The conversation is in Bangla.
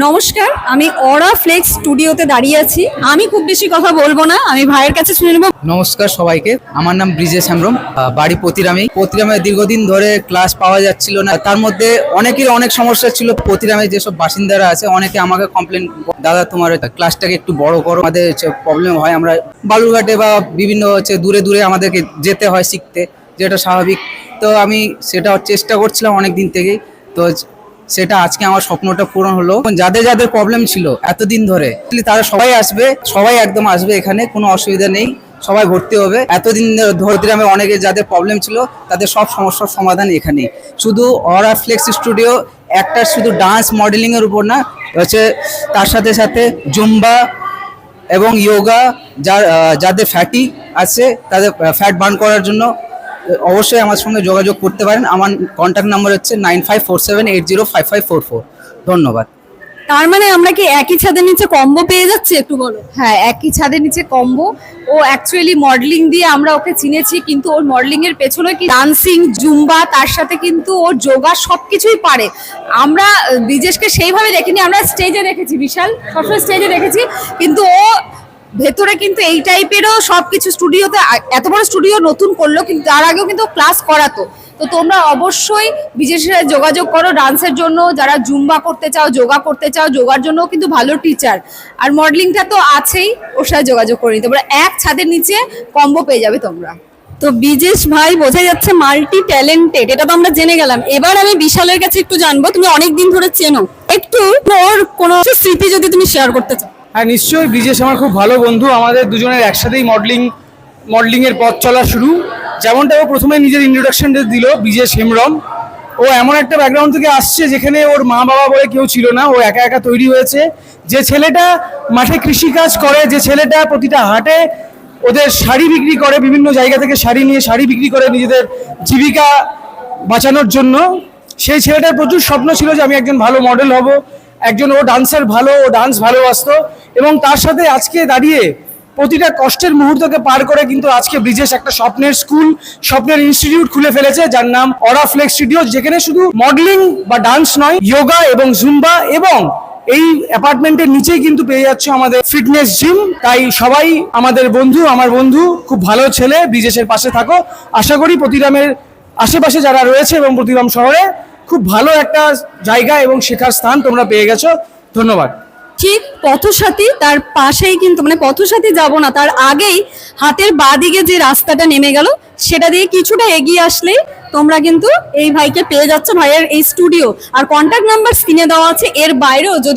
নমস্কার, আমি অরা ফ্লেক্স স্টুডিওতে দাঁড়িয়ে আছি। আমি খুব বেশি কথা বলবো না, আমি ভাইয়ের কাছে শুনে নেব। নমস্কার সবাইকে, আমার নাম ব্রিজেশ হেমব্রম, বাড়ি প্রতিরামে দীর্ঘদিন ধরে ক্লাস পাওয়া যাচ্ছিল না। তার মধ্যে অনেকের অনেক সমস্যা ছিল। প্রতিরামে যেসব বাসিন্দারা আছে অনেকে আমাকে কমপ্লেন, দাদা তোমার ক্লাসটাকে একটু বড় করো, আমাদের প্রবলেম হয়, আমরা বালুরঘাটে বা বিভিন্ন দূরে দূরে আমাদেরকে যেতে হয় শিখতে, যেটা স্বাভাবিক। তো আমি সেটা চেষ্টা করছিলাম অনেক দিন থেকেই। তো সেটা আজকে আমার স্বপ্নটা পূরণ হলো। যাদের যাদের প্রবলেম ছিল এতদিন ধরে, তারা সবাই আসবে, সবাই একদম আসবে, এখানে কোনো অসুবিধা নেই, সবাই ভর্তি হবে। এতদিন ধরে আমি অনেকে যাদের প্রবলেম ছিল তাদের সব সমস্যার সমাধান এখানে। শুধু অরা ফ্লেক্স স্টুডিও একটা শুধু ডান্স মডেলিং এর উপর না, হচ্ছে তার সাথে সাথে জুম্বা এবং যোগা, যাদের ফ্যাটি আছে তাদের ফ্যাট বার্ন করার জন্য অবশ্যই আমার সঙ্গে যোগাযোগ করতে পারেন। আমার কন্ট্যাক্ট নাম্বার হচ্ছে 9547805544। ধন্যবাদ। তার মানে আমরা কি একই ছাদের নিচে কম্বো পেয়ে যাচ্ছি, একটু বলো। হ্যাঁ, একই ছাদের নিচে কম্বো। ও অ্যাকচুয়ালি মডেলিং দিয়ে আমরা ওকে চিনেছি, কিন্তু ওর মডেলিং এর পেছনে কি ডান্সিং, জুম্বা, তার সাথে কিন্তু ওর যোগা সবকিছুই পারে। আমরা ব্রিজেশকে সেইভাবে দেখিনি, আমরা স্টেজে দেখেছি, বিশাল সবসময় স্টেজে দেখেছি, কিন্তু ও ভেতরে কিন্তু এই টাইপেরও সবকিছু স্টুডিওতে, এত বড় স্টুডিও নতুন করলো, কিন্তু তার আগেও কিন্তু ক্লাস করাতো। তো তোমরা অবশ্যই বিশেষের সাথে যোগাযোগ করো ডান্সের জন্য, যারা জুম্বা করতে চাও, যোগা করতে চাও, যোগার জন্য কিন্তু ভালো টিচার। আর মডেলিংটা তো আছেই, ওর সাথে যোগাযোগ করে নিতে পারো। এক ছাদের নিচে কম্বো পেয়ে যাবে তোমরা। তো বিজেশ ভাই বোঝা যাচ্ছে মাল্টি ট্যালেন্টেড, এটা তো আমরা জেনে গেলাম। এবার আমি বিশালের কাছে একটু জানবো, তুমি অনেক দিন ধরে চেনো, একটু ওর কোনো স্মৃতি যদি তুমি শেয়ার করতে চাও। হ্যাঁ নিশ্চয়ই, ব্রিজেশ আমার খুব ভালো বন্ধু। আমাদের দুজনের একসাথেই মডেলিংয়ের পথ চলা শুরু। যেমনটা ও প্রথমে নিজের ইন্ট্রোডাকশনটা দিল, ব্রিজেশ হেমব্রম। ও এমন একটা ব্যাকগ্রাউন্ড থেকে আসছে যেখানে ওর মা বাবা বলে কেউ ছিল না, ও একা একা তৈরি হয়েছে। যে ছেলেটা মাঠে কৃষিকাজ করে, যে ছেলেটা প্রতিটা হাটে ওদের শাড়ি বিক্রি করে, বিভিন্ন জায়গা থেকে শাড়ি নিয়ে শাড়ি বিক্রি করে নিজেদের জীবিকা বাঁচানোর জন্য, সেই ছেলেটার প্রচুর স্বপ্ন ছিল যে আমি একজন ভালো মডেল হব। একজন ও ডান্সার ভালো, ও ডান্স ভালোবাসতো, এবং তার সাথে আজকে দাঁড়িয়ে প্রতিটা কষ্টের মুহূর্তকে পার করে কিন্তু আজকে ব্রিজেশ একটা স্বপ্নের স্কুল, স্বপ্নের ইনস্টিটিউট খুলে ফেলেছে, যার নাম অরা ফ্লেক্স স্টুডিও, যেখানে শুধু মডেলিং বা ডান্স নয়, যোগা এবং জুম্বা, এবং এই অ্যাপার্টমেন্টের নিচেই কিন্তু পেয়ে যাচ্ছে আমাদের ফিটনেস জিম। তাই সবাই আমাদের বন্ধু, আমার বন্ধু, খুব ভালো ছেলে, ব্রিজেশের পাশে থাকো। আশা করি প্রতিরামের আশেপাশে যারা রয়েছে এবং প্রতিরাম শহরে খুব ভালো একটা জায়গা এবং শেখার স্থান তোমরা পেয়ে গেছো। ধন্যবাদ। ঠিক পথসাথী তার পাশেই কিন্তু, মানে পথসাথী যাব না, তার আগেই হাতের বাঁ দিকে যে রাস্তাটা নেমে গেল সেটা দিয়ে কিছুটা এগিয়ে আসলেই তোমরা কিন্তু এই ভাইকে পেয়ে যাচ্ছ, ভাইয়ের এই স্টুডিও। আর কন্ট্যাক্ট নাম্বার স্ক্রিনে দেওয়া আছে। এর বাইরেও যদি